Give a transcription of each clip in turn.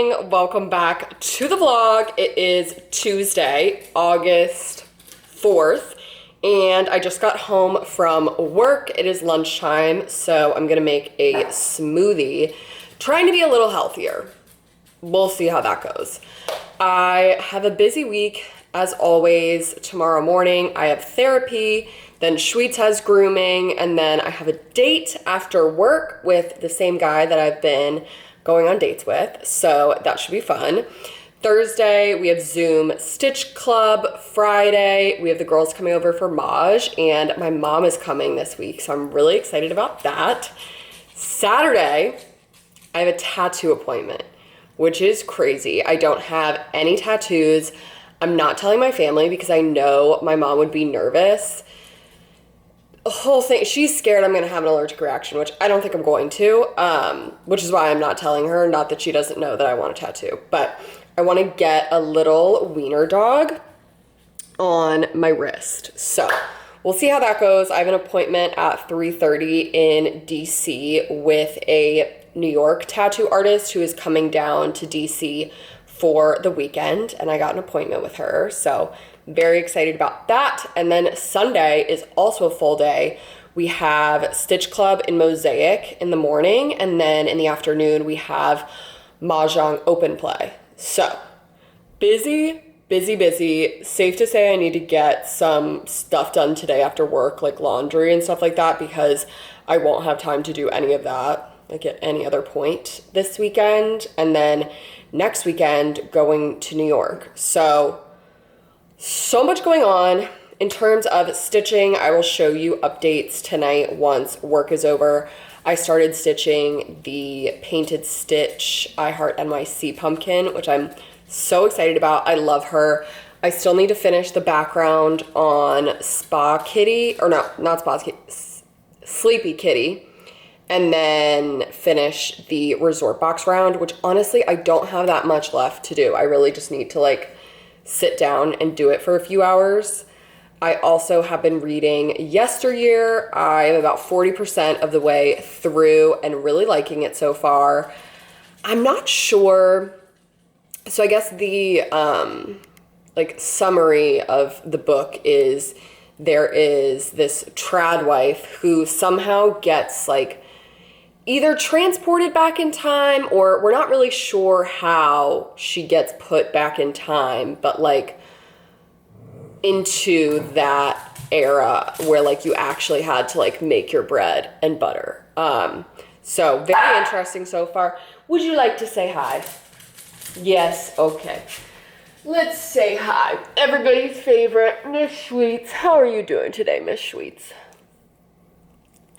morning. Welcome back to the vlog. It is Tuesday, August 4th, and I just got home from work. It is lunchtime, so I'm gonna make a smoothie, trying to be a little healthier. We'll see how that goes. I have a busy week, as always. Tomorrow morning, I have therapy, then Schweetz has grooming, and then I have a date after work with the same guy that I've been going on dates with, so that should be fun. Thursday, we have Zoom Stitch Club. Friday, we have the girls coming over for Maj, and my mom is coming this week, so I'm really excited about that. Saturday, I have a tattoo appointment, which is crazy. I don't have any tattoos. I'm not telling my family because I know my mom would be nervous. The whole thing, she's scared I'm gonna have an allergic reaction, which I don't think I'm going to, which is why I'm not telling her. Not that she doesn't know that I want a tattoo, but I want to get a little wiener dog on my wrist. So we'll see how that goes. I have an appointment at 3:30 in DC with a New York tattoo artist who is coming down to DC for the weekend, and I got an appointment with her, so very excited about that. And then Sunday is also a full day. We have Stitch Club in Mosaic in the morning, and then in the afternoon we have mahjong open play. So busy. Safe to say I need to get some stuff done today after work, like laundry and stuff like that, because I won't have time to do any of that like at any other point this weekend. And then next weekend going to New York. So much going on. In terms of stitching, I will show you updates tonight once work is over. I started stitching the Painted Stitch I Heart NYC pumpkin, which I'm so excited about. I love her. I still need to finish the background on Spa Kitty, or no, not Spa Kitty, Sleepy Kitty, and then finish the Resort Box round, which honestly, I don't have that much left to do. I really just need to like sit down and do it for a few hours. I also have been reading Yesteryear. I am about 40% of the way through and really liking it so far. I'm not sure. So I guess the like summary of the book is there is this trad wife who somehow gets like either transported back in time, or we're not really sure how she gets put back in time, but like into that era where like you actually had to like make your bread and butter. So very interesting so far. Would you like to say hi? Yes, okay. Let's say hi. Everybody's favorite, Miss Schweetz. How are you doing today, Miss Schweetz?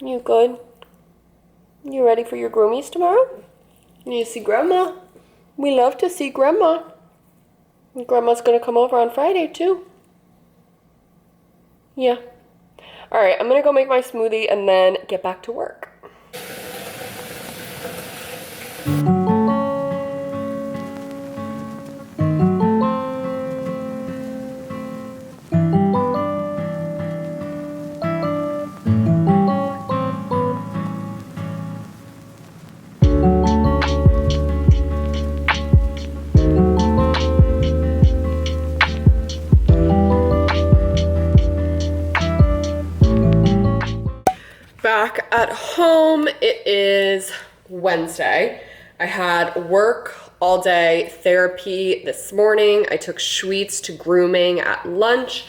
You good? You ready for your groomies tomorrow? You see Grandma? We love to see Grandma. Grandma's gonna come over on Friday too. Yeah. Alright, I'm gonna go make my smoothie and then get back to work. Back at home, it is Wednesday. I had work all day, therapy this morning. I took Schweetz to grooming at lunch,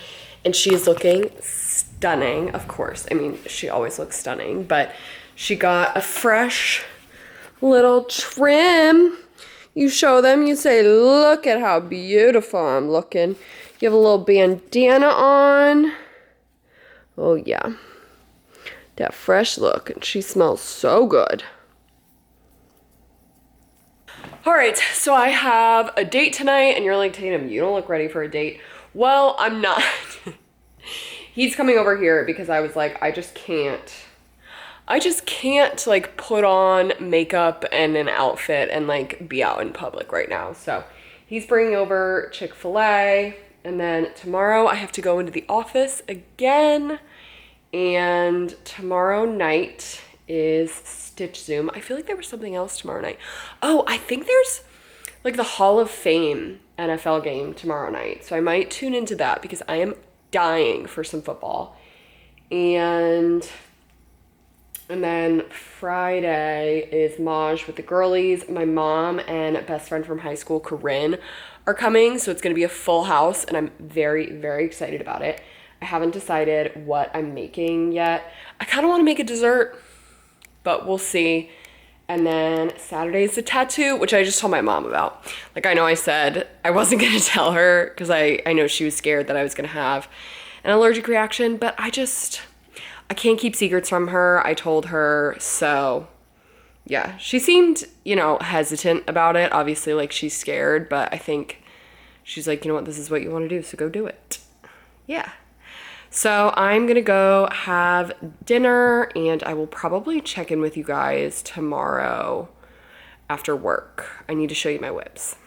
and she's looking stunning, of course. I mean, she always looks stunning, but she got a fresh little trim. You show them, you say, look at how beautiful I'm looking. You have a little bandana on. Oh, yeah. That fresh look, and she smells so good. All right, so I have a date tonight, and you're like, Tatum, you don't look ready for a date. Well, I'm not. He's coming over here because I was like, I just can't like put on makeup and an outfit and like be out in public right now. So he's bringing over Chick-fil-A, and then tomorrow I have to go into the office again. And tomorrow night is Stitch Zoom. I feel like there was something else tomorrow night. Oh, I think there's like the Hall of Fame NFL game tomorrow night. So I might tune into that because I am dying for some football. And then Friday is Maj with the girlies. My mom and best friend from high school, Corinne, are coming. So it's going to be a full house and I'm very, very excited about it. I haven't decided what I'm making yet. I kind of want to make a dessert, but we'll see. And then Saturday is the tattoo, which I just told my mom about. Like, I know I said I wasn't going to tell her because I know she was scared that I was going to have an allergic reaction, but I can't keep secrets from her. I told her, so yeah. She seemed, hesitant about it. Obviously, like, she's scared, but I think she's like, you know what, this is what you want to do, so go do it. Yeah. So I'm gonna go have dinner and I will probably check in with you guys tomorrow after work. I need to show you my whips.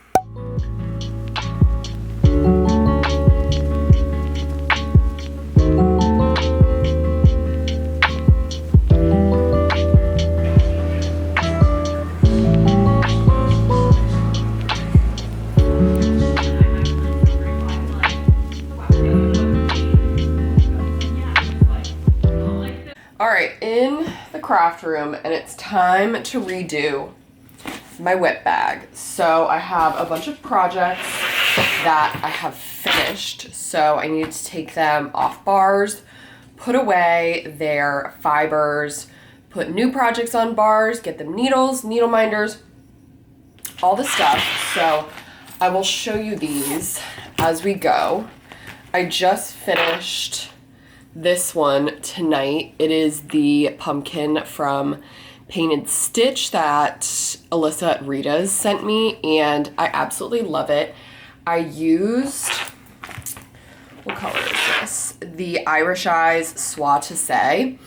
All right, in the craft room, and it's time to redo my whip bag. So I have a bunch of projects that I have finished, so I needed to take them off bars, put away their fibers, put new projects on bars, get them needles, needle minders, all the stuff. So I will show you these as we go. I just finished this one tonight. It is the pumpkin from Painted Stitch that Alyssa at Rita's sent me, and I absolutely love it. I used, what color is this? The Irish Eyes Soie Tissé,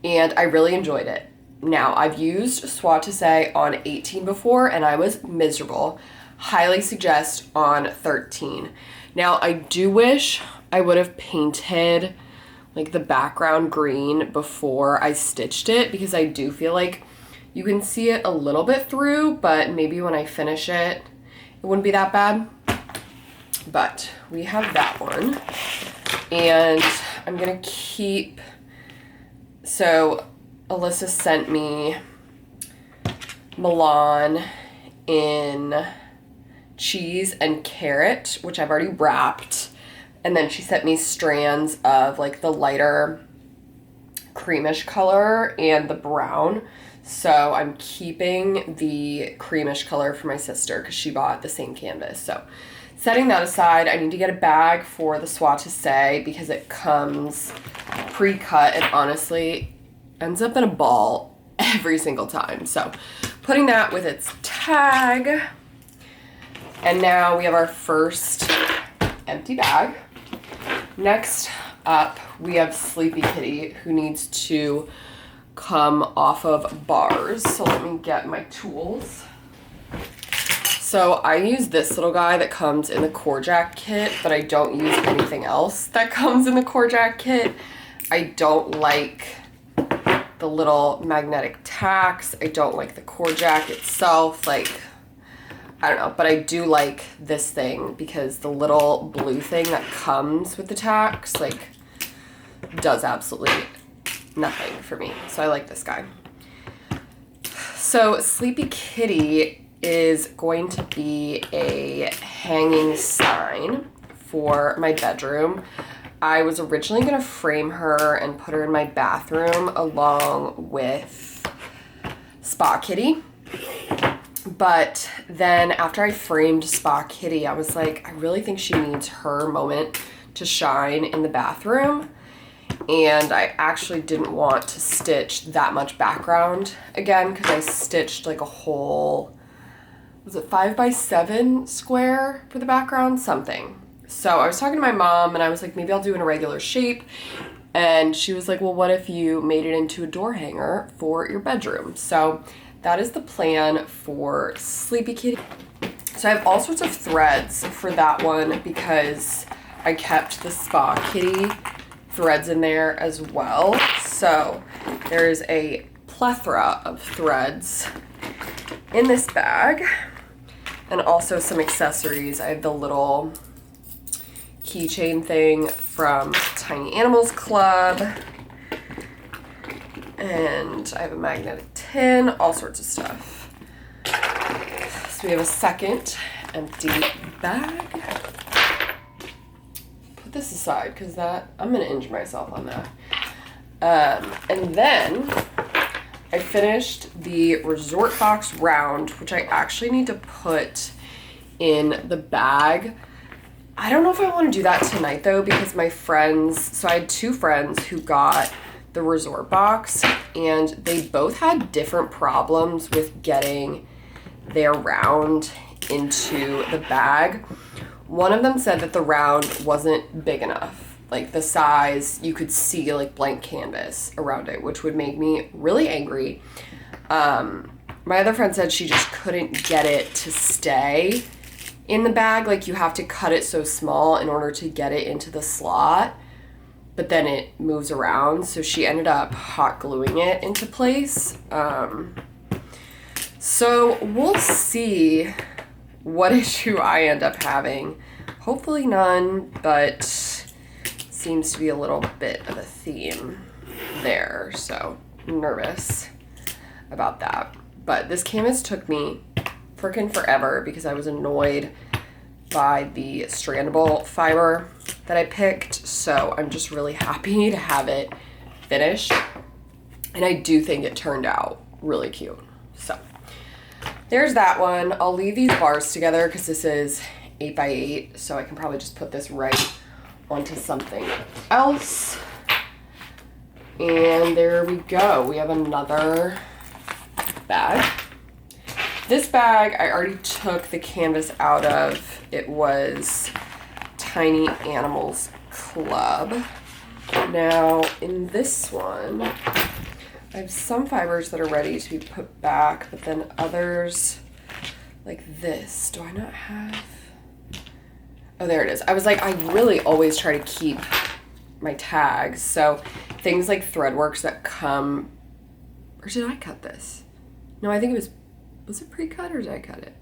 and I really enjoyed it. Now, I've used Soie Tissé on 18 before, and I was miserable. Highly suggest on 13. Now, I do wish I would have painted like the background green before I stitched it, because I do feel like you can see it a little bit through, but maybe when I finish it, it wouldn't be that bad. But we have that one, and I'm gonna keep, so Alyssa sent me Milan in cheese and carrot, which I've already wrapped. And then she sent me strands of like the lighter creamish color and the brown. So I'm keeping the creamish color for my sister because she bought the same canvas. So setting that aside, I need to get a bag for the Soie Tissé because it comes pre-cut and honestly ends up in a ball every single time. So putting that with its tag. And now we have our first empty bag. Next up, we have Sleepy Kitty, who needs to come off of bars. So let me get my tools. So I use this little guy that comes in the core jack kit, but I don't use anything else that comes in the core jack kit. I don't like the little magnetic tacks. I don't like the core jack itself. Like, I don't know, but I do like this thing because the little blue thing that comes with the tacks, like, does absolutely nothing for me. So I like this guy. So Sleepy Kitty is going to be a hanging sign for my bedroom. I was originally going to frame her and put her in my bathroom along with Spa Kitty. But then after I framed Spa Kitty, I was like, I really think she needs her moment to shine in the bathroom. And I actually didn't want to stitch that much background again because I stitched like a whole, was it 5x7 square for the background? Something. So I was talking to my mom and I was like, maybe I'll do it in a regular shape. And she was like, well, what if you made it into a door hanger for your bedroom? So that is the plan for Sleepy Kitty. So I have all sorts of threads for that one because I kept the Spa Kitty threads in there as well. So there's a plethora of threads in this bag. and also some accessories. I have the little keychain thing from Tiny Animals Club, and I have a magnetic tin, all sorts of stuff. So we have a second empty bag. Put this aside because I'm gonna injure myself on that. And then I finished the Resort Box round, which I actually need to put in the bag. I don't know if I want to do that tonight though, because my friends, so I had 2 friends who got the Resort Box, and they both had different problems with getting their round into the bag. One of them said that the round wasn't big enough. Like the size, you could see like blank canvas around it, which would make me really angry. My other friend said she just couldn't get it to stay in the bag. Like you have to cut it so small in order to get it into the slot, but then it moves around. So she ended up hot gluing it into place. So we'll see what issue I end up having. Hopefully none, but seems to be a little bit of a theme there. So nervous about that. But this canvas took me freaking forever because I was annoyed by the strandable fiber that I picked. So I'm just really happy to have it finished. And I do think it turned out really cute. So there's that one. I'll leave these bars together because this is 8x8. So I can probably just put this right onto something else. And there we go. We have another bag. This bag I already took the canvas out of. It was Tiny Animals Club. Now in this one, I have some fibers that are ready to be put back, but then others like this. Do I not have? Oh, there it is. I was like, I really always try to keep my tags. So things like Threadworks that come, or did I cut this? No, I think it was it pre-cut or did I cut it?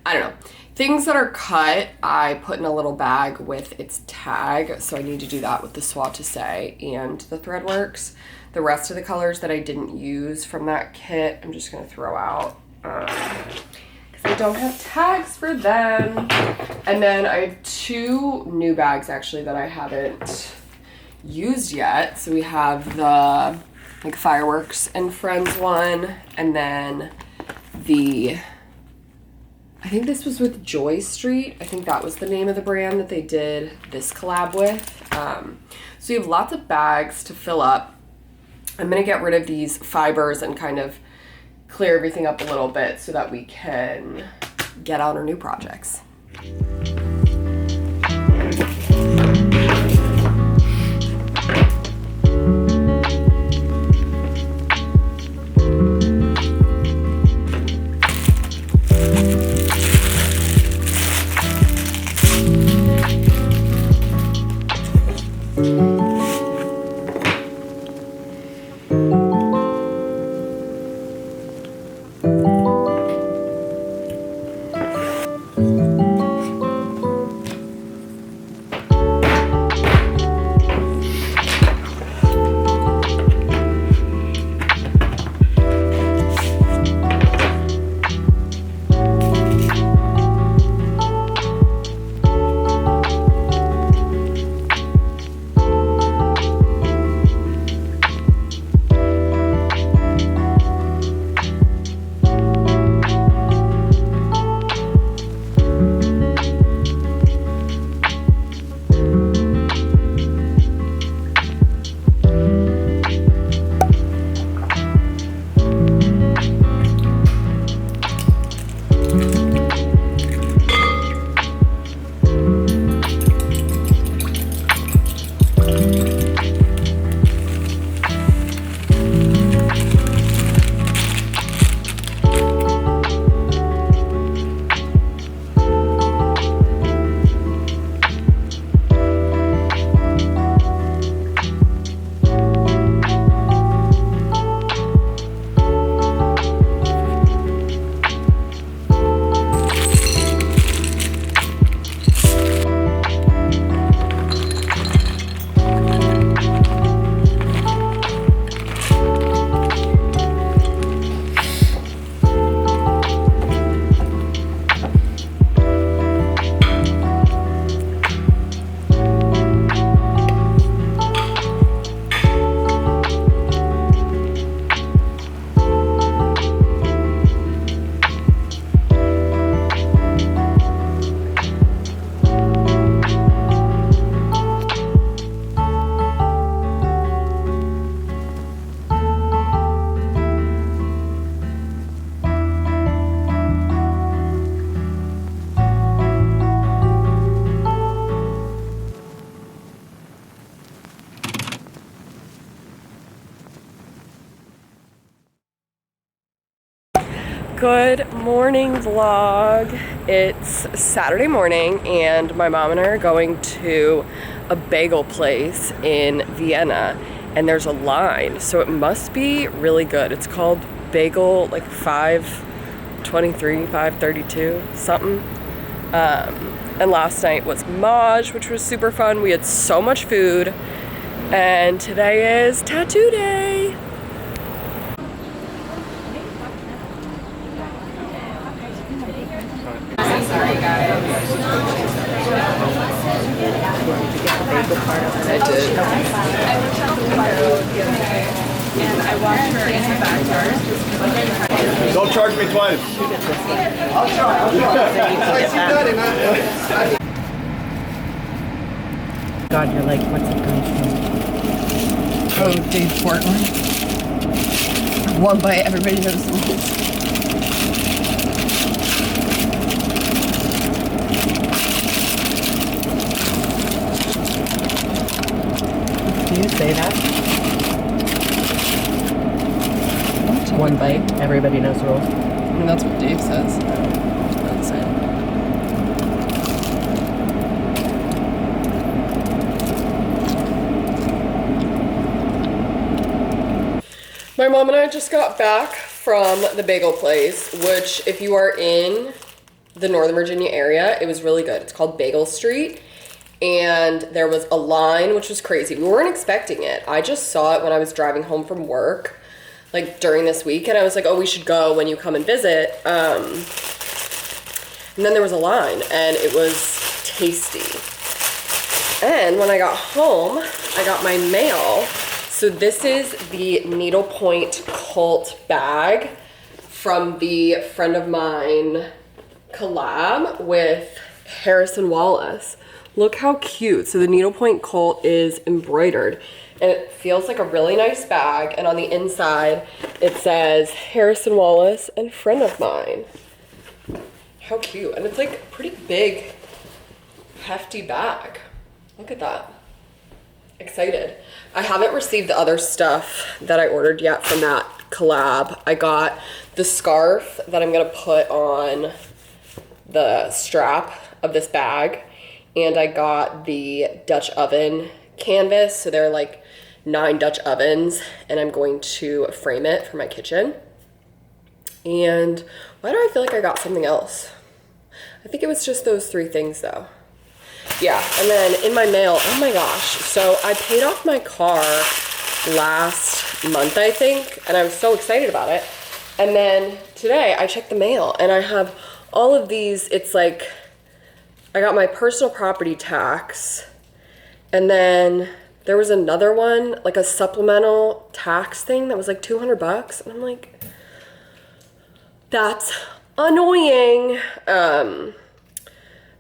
I don't know. Things that are cut, I put in a little bag with its tag. So I need to do that with the Soie Tissé and the Threadworks. The rest of the colors that I didn't use from that kit, I'm just gonna throw out. I don't have tags for them. And then I have 2 new bags actually that I haven't used yet. So we have the like Fireworks and Friends one, and then I think this was with Joy Street. I think that was the name of the brand that they did this collab with. So you have lots of bags to fill up. I'm gonna get rid of these fibers and kind of clear everything up a little bit so that we can get on our new projects. Good morning, vlog. It's Saturday morning and my mom and I are going to a bagel place in Vienna and there's a line, so it must be really good. It's called Bagel like 523, 532, something. And last night was Maj, which was super fun. We had so much food. And today is tattoo day. Sorry, guys. I did. And I watched her in the backyard. Don't charge me twice. I'll try. God, you're like, what's it going to? Oh, Dave Portland. One bite, everybody knows the rules. Do you say that? One bite, everybody knows the rules. I mean, that's what Dave says. That's it. My mom and I just got back from the bagel place, which if you are in the Northern Virginia area, it was really good. It's called Bagel Street. And there was a line, which was crazy. We weren't expecting it. I just saw it when I was driving home from work, like during this week. And I was like, oh, we should go when you come and visit. And then there was a line and it was tasty. And when I got home, I got my mail. So this is the needlepoint cult bag from the friend of mine collab with Harrison Wallace. Look how cute. So the needlepoint cult is embroidered and it feels like a really nice bag. And on the inside, it says Harrison Wallace and friend of mine. How cute. And it's like a pretty big, hefty bag. Look at that. Excited. I haven't received the other stuff that I ordered yet from that collab. I got the scarf that I'm gonna put on the strap of this bag, and I got the Dutch oven canvas. So they're like 9 Dutch ovens, and I'm going to frame it for my kitchen. And why do I feel like I got something else? I think it was just those 3 things though. Yeah, and then in my mail, oh my gosh, so I paid off my car last month, I think, and I was so excited about it. And then today I checked the mail and I have all of these. It's like, I got my personal property tax, and then there was another one, like a supplemental tax thing that was like $200, and I'm like, that's annoying.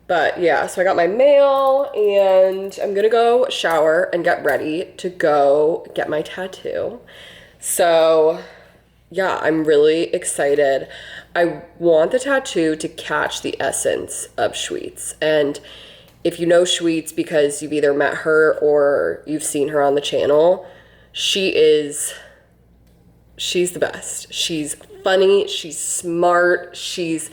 But yeah, so I got my mail and I'm gonna go shower and get ready to go get my tattoo. So yeah, I'm really excited. I want the tattoo to catch the essence of Schweetz. And if you know Schweetz because you've either met her or you've seen her on the channel, she's the best. She's funny, she's smart, she's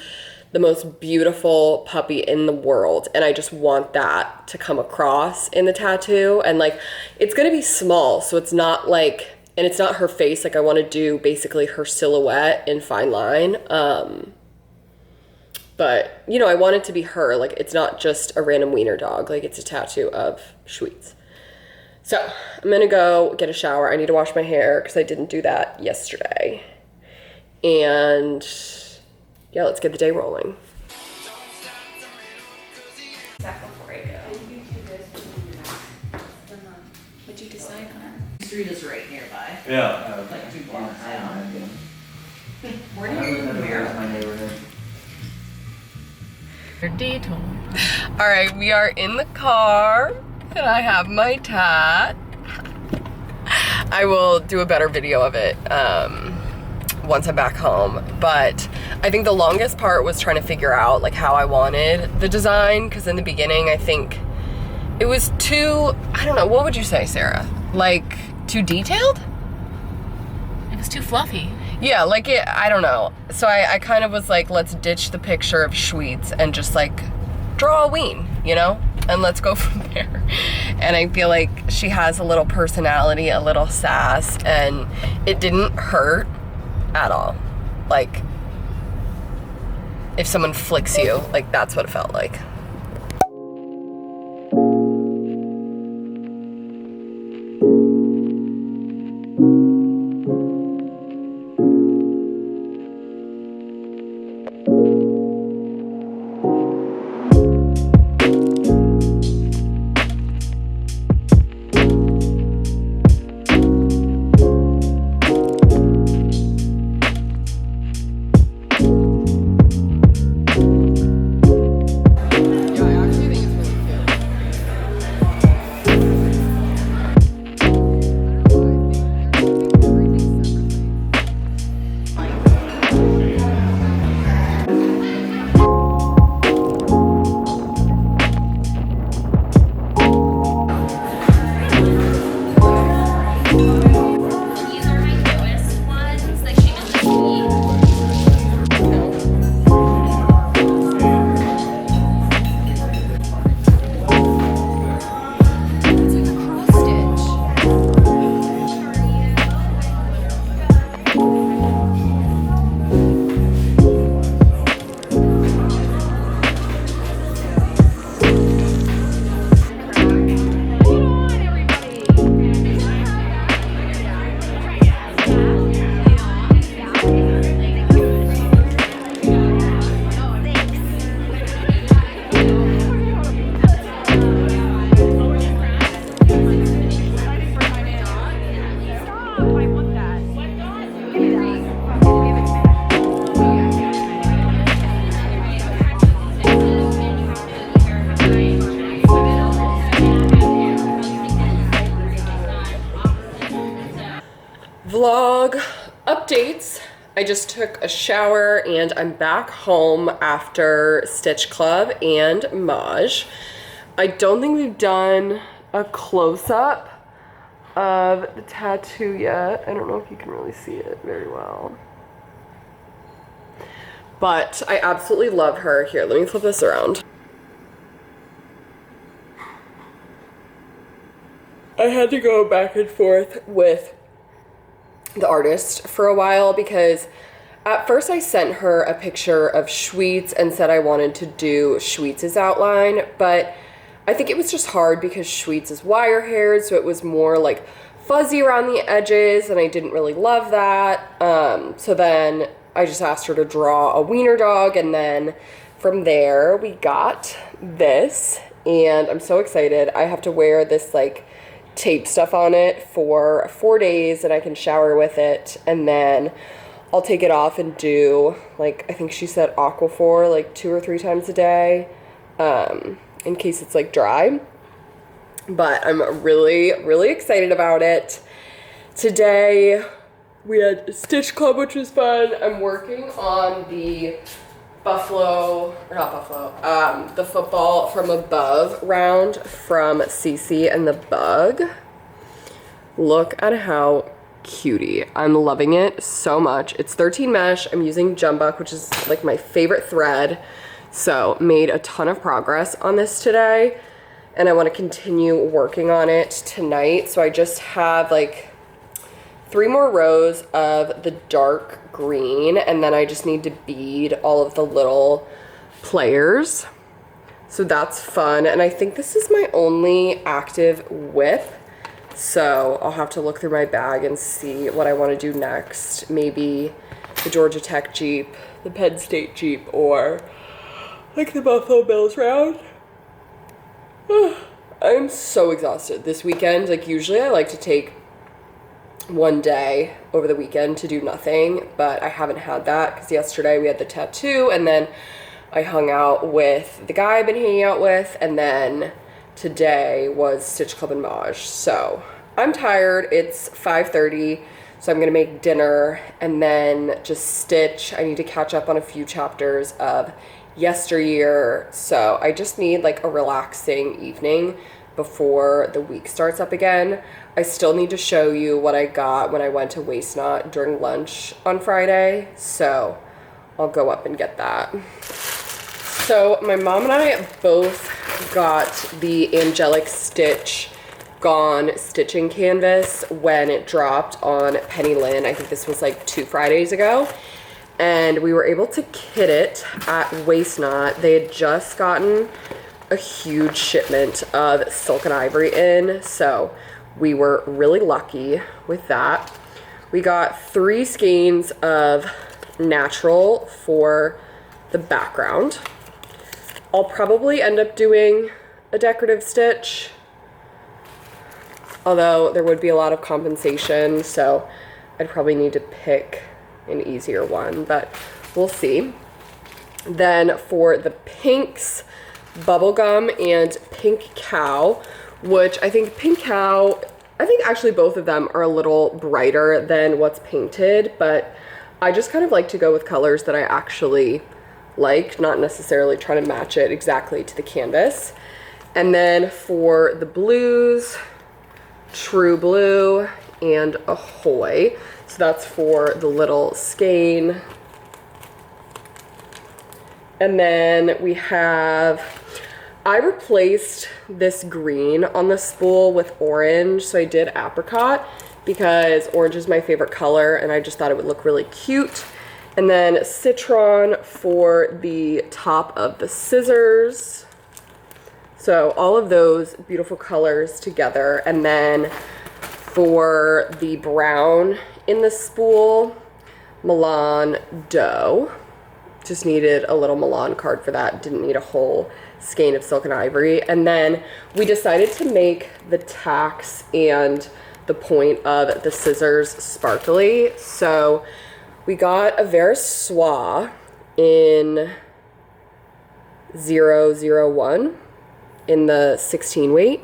the most beautiful puppy in the world, and I just want that to come across in the tattoo. And like, it's gonna be small, so it's not like, and it's not her face, like I want to do basically her silhouette in fine line, but you know, I want it to be her, like it's not just a random wiener dog, like it's a tattoo of Schweetz. So I'm gonna go get a shower. I need to wash my hair because I didn't do that yesterday, and yeah, let's get the day rolling. Before I go. What'd you decide on? Street is right nearby. Yeah. Like 2 blocks down. Where do you live? my neighborhood. Detour. All right, we are in the car and I have my tat. I will do a better video of it once I'm back home, but I think the longest part was trying to figure out like how I wanted the design, because in the beginning I think it was too, I don't know, what would you say, Sarah? Like too detailed? It was too fluffy. Yeah, like I don't know. So I kind of was like, let's ditch the picture of Schweetz and just like draw a ween, you know? And let's go from there. And I feel like she has a little personality, a little sass, and it didn't hurt at all. Like, if someone flicks you, like that's what it felt like. Vlog updates. I just took a shower and I'm back home after Stitch Club and Maj. I don't think we've done a close-up of the tattoo yet. I don't know if you can really see it very well. But I absolutely love her. Here, let me flip this around. I had to go back and forth with the artist for a while because at first I sent her a picture of Schweetz and said I wanted to do Schweetz's outline, but I think it was just hard because Schweetz is wire haired, so it was more like fuzzy around the edges and I didn't really love that. So then I just asked her to draw a wiener dog, and then from there we got this, and I'm so excited. I have to wear this like tape stuff on it for 4 days and I can shower with it, and then I'll take it off and do, like, I think she said Aquaphor like 2 or 3 times a day, in case it's like dry. But I'm really excited about it. Today we had Stitch Club, which was fun. I'm working on the the football from above round from Cece and the Bug. Look at how cutie. I'm loving it so much. It's 13 mesh. I'm using Jumbuck, which is like my favorite thread. So made a ton of progress on this today, and I want to continue working on it tonight. So I just have like 3 more rows of the dark green, and then I just need to bead all of the little players. So that's fun, and I think this is my only active whip, so I'll have to look through my bag and see what I want to do next. Maybe the Georgia Tech Jeep, the Penn State Jeep, or like the Buffalo Bills round. I'm so exhausted this weekend. Like, usually I like to take one day over the weekend to do nothing, but I haven't had that because yesterday we had the tattoo, and then I hung out with the guy I've been hanging out with, and then today was Stitch Club and Maj. So I'm tired. It's 5:30, so I'm gonna make dinner and then just stitch. I need to catch up on a few chapters of yesteryear, so I just need like a relaxing evening before the week starts up again. I still need to show you what I got when I went to Waste Not during lunch on Friday, so I'll go up and get that. So my mom and I both got the Angelic Stitch Gone stitching canvas when it dropped on Penny Lynn. I think this was like 2 Fridays ago. And we were able to kit it at Waste Not. They had just gotten a huge shipment of Silk and Ivory in, so we were really lucky with that. We got 3 skeins of natural for the background. I'll probably end up doing a decorative stitch, although there would be a lot of compensation, so I'd probably need to pick an easier one, but we'll see. Then for the pinks, Bubblegum and Pink Cow, which I think actually both of them are a little brighter than what's painted, but I just kind of like to go with colors that I actually like, not necessarily trying to match it exactly to the canvas. And then for the blues, True Blue and Ahoy. So that's for the little skein. And then we have, I replaced this green on the spool with orange. So I did apricot because orange is my favorite color and I just thought it would look really cute. And then citron for the top of the scissors. So all of those beautiful colors together. And then for the brown in the spool, Milan Dough. Just needed a little Milan card for that. Didn't need a whole skein of Silk and Ivory. And then we decided to make the tacks and the point of the scissors sparkly. So we got a Verissois in 001 in the 16 weight.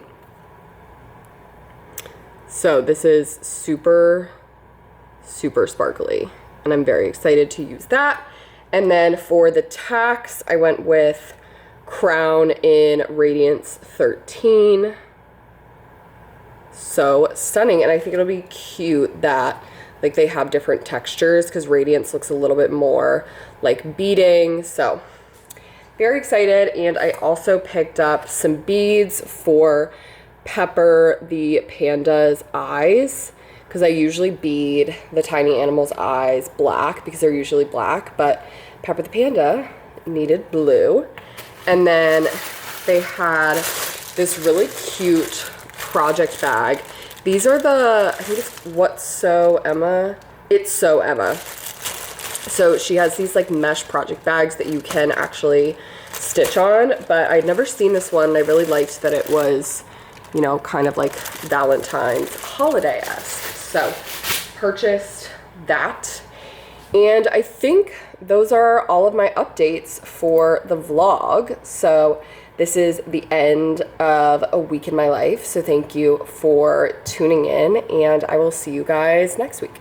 So this is super, super sparkly, and I'm very excited to use that. And then for the tacks, I went with Crown in Radiance 13. So stunning, and I think it'll be cute that like they have different textures because Radiance looks a little bit more like beading. So very excited. And I also picked up some beads for Pepper the Panda's eyes, because I usually bead the tiny animal's eyes black because they're usually black, but Pepper the Panda needed blue. And then they had this really cute project bag. These are the, I think it's What's So Emma? It's So Emma. So she has these like mesh project bags that you can actually stitch on, but I'd never seen this one. I really liked that it was, you know, kind of like Valentine's holiday-esque. So purchased that. And I think those are all of my updates for the vlog. So this is the end of a week in my life. So thank you for tuning in, and I will see you guys next week.